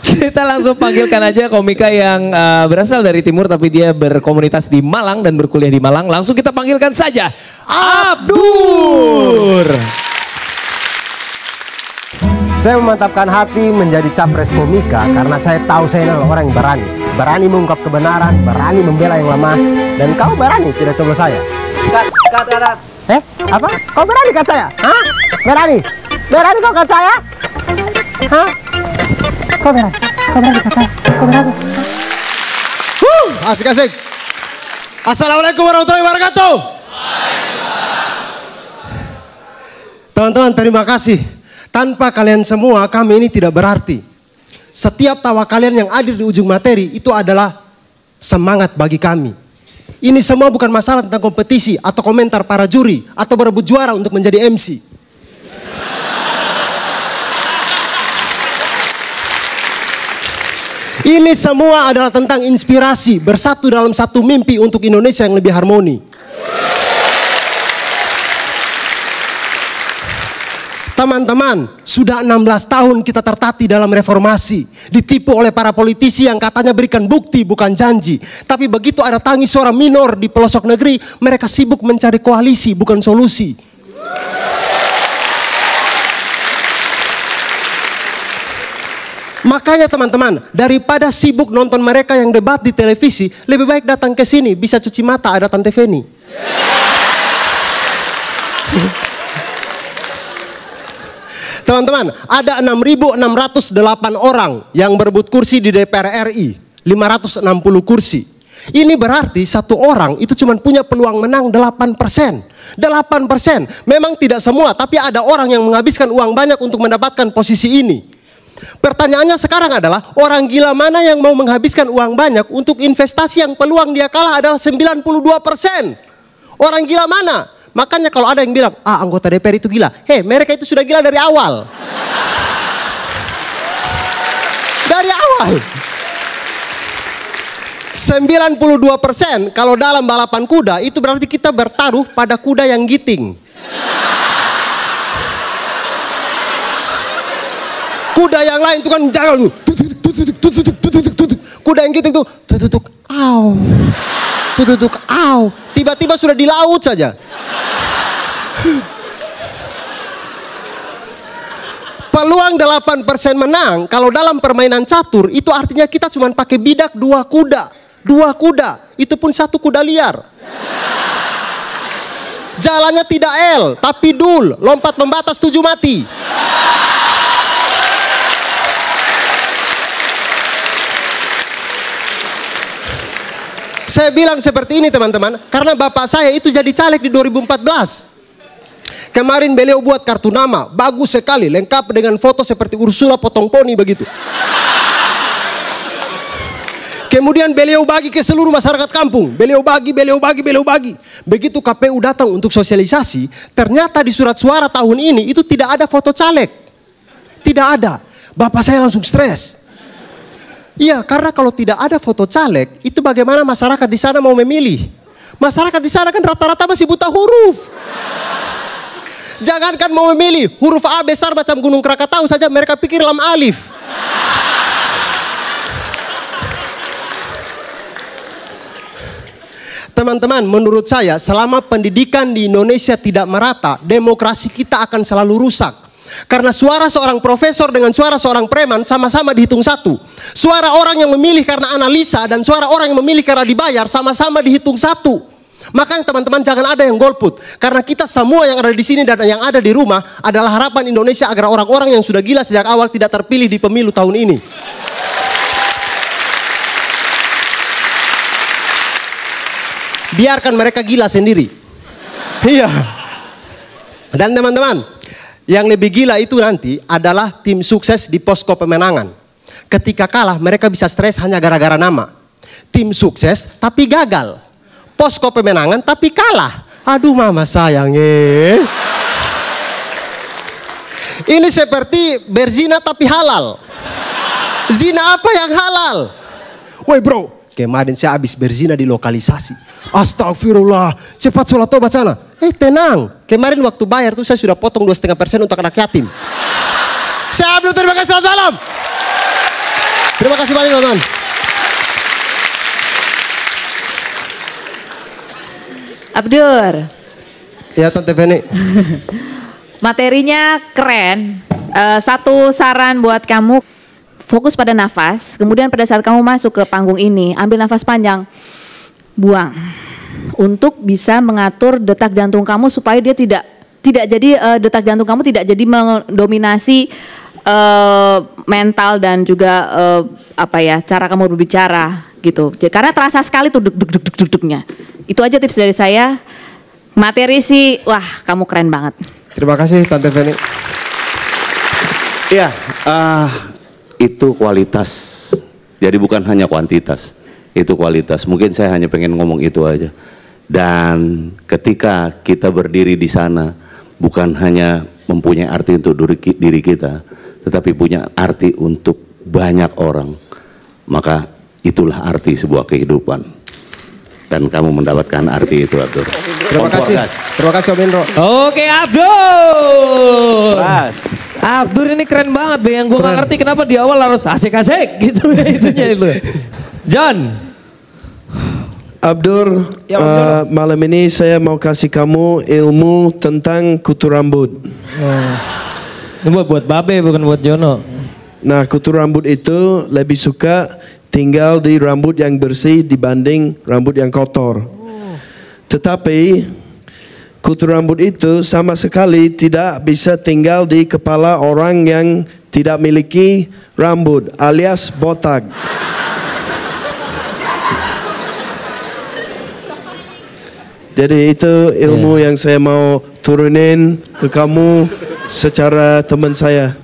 Kita langsung panggilkan aja komika yang berasal dari timur tapi dia berkomunitas di Malang dan berkuliah di Malang. Langsung kita panggilkan saja Abdur. Saya memantapkan hati menjadi capres komika karena saya tahu saya adalah orang yang berani. Berani mengungkap kebenaran, berani membela yang lemah. Dan kau berani tidak coba saya. Kat. Apa? Kau berani kat saya? Hah? Berani? Berani kau kat saya? Hah? Kau berani? Kau berani kat saya? Kau berani? Asik. Assalamualaikum warahmatullahi wabarakatuh. Teman-teman, terima kasih. Tanpa kalian semua kami ini tidak berarti. Setiap tawa kalian yang hadir di ujung materi itu adalah semangat bagi kami. Ini semua bukan masalah tentang kompetisi atau komentar para juri atau berebut juara untuk menjadi MC. Ini semua adalah tentang inspirasi, bersatu dalam satu mimpi untuk Indonesia yang lebih harmoni. Teman-teman, sudah 16 tahun kita tertatih dalam reformasi. Ditipu oleh para politisi yang katanya berikan bukti bukan janji. Tapi begitu ada tangis suara minor di pelosok negeri, mereka sibuk mencari koalisi bukan solusi. Makanya teman-teman, daripada sibuk nonton mereka yang debat di televisi, lebih baik datang ke sini, bisa cuci mata, ada Tante Feni. Teman-teman, ada 6.608 orang yang berebut kursi di DPR RI, 560 kursi. Ini berarti satu orang itu cuma punya peluang menang 8%. 8%. Memang tidak semua, tapi ada orang yang menghabiskan uang banyak untuk mendapatkan posisi ini. Pertanyaannya sekarang adalah, orang gila mana yang mau menghabiskan uang banyak untuk investasi yang peluang dia kalah adalah 92%. Orang gila mana? Makanya kalau ada yang bilang, anggota DPR itu gila. Mereka itu sudah gila dari awal. Dari awal. 92% kalau dalam balapan kuda itu berarti kita bertaruh pada kuda yang giting. Kuda yang lain itu kan jaga lu. Kuda yang giting tuh tutuk au. Tiba-tiba sudah di laut saja. Peluang 8% menang kalau dalam permainan catur itu artinya kita cuma pakai bidak 2 kuda. 2 kuda, itu pun 1 kuda liar. Jalannya tidak L, tapi dul, lompat membatas 7 mati. Saya bilang seperti ini teman-teman, karena bapak saya itu jadi caleg di 2014. Kemarin beliau buat kartu nama, bagus sekali, lengkap dengan foto seperti Ursula potong poni begitu. Kemudian beliau bagi ke seluruh masyarakat kampung, beliau bagi. Begitu KPU datang untuk sosialisasi, ternyata di surat suara tahun ini itu tidak ada foto caleg. Tidak ada. Bapak saya langsung stres. Iya, karena kalau tidak ada foto caleg, itu bagaimana masyarakat di sana mau memilih? Masyarakat di sana kan rata-rata masih buta huruf. Jangankan mau memilih, huruf A besar macam Gunung Krakatau saja mereka pikir lam alif. Teman-teman, menurut saya selama pendidikan di Indonesia tidak merata, demokrasi kita akan selalu rusak. Karena suara seorang profesor dengan suara seorang preman sama-sama dihitung satu. Suara orang yang memilih karena analisa dan suara orang yang memilih karena dibayar sama-sama dihitung satu. Makanya teman-teman jangan ada yang golput. Karena kita semua yang ada di sini dan yang ada di rumah adalah harapan Indonesia agar orang-orang yang sudah gila sejak awal tidak terpilih di pemilu tahun ini. Biarkan mereka gila sendiri. Iya. Dan teman-teman, yang lebih gila itu nanti adalah tim sukses di posko pemenangan. Ketika kalah mereka bisa stres hanya gara-gara nama. Tim sukses tapi gagal. Posko pemenangan tapi kalah. Aduh mama sayang. Ini seperti berzina tapi halal. Zina apa yang halal? Woi bro, kemarin saya habis berzina di lokalisasi. Astagfirullah, cepat sholat tobat sana. Tenang, kemarin waktu bayar tuh saya sudah potong 2,5% untuk anak yatim. Saya Abdul, terima kasih, selamat malam. Terima kasih banyak teman. Abdur. Ya Tante Feni. Materinya keren. Satu saran buat kamu, fokus pada nafas. Kemudian pada saat kamu masuk ke panggung ini, ambil nafas panjang, buang. Untuk bisa mengatur detak jantung kamu supaya dia tidak jadi detak jantung kamu tidak jadi mendominasi mental dan juga cara kamu berbicara gitu. Karena terasa sekali tuh deg-deg-deg-degnya. Itu aja tips dari saya. Materi sih, wah kamu keren banget. Terima kasih Tante Feni. Iya, itu kualitas. Jadi bukan hanya kuantitas, itu kualitas. Mungkin saya hanya pengen ngomong itu aja. Dan ketika kita berdiri di sana, bukan hanya mempunyai arti untuk diri kita, tetapi punya arti untuk banyak orang. Maka itulah arti sebuah kehidupan. Dan kamu mendapatkan arti itu, Abdur. Terima kasih. Terima kasih Om Indro. Oke, Abdur. Abdur ini keren banget, Be. Yang gue gak ngerti kenapa di awal harus asik-asik gitu. Itunya itu. John. Abdur, malam ini saya mau kasih kamu ilmu tentang kutu rambut. Ini buat Babe bukan buat Jono. Nah, kutu rambut itu lebih suka tinggal di rambut yang bersih dibanding rambut yang kotor. Tetapi kutu rambut itu sama sekali tidak bisa tinggal di kepala orang yang tidak memiliki rambut alias botak. Jadi itu ilmu yang saya mau turunin ke kamu secara teman saya.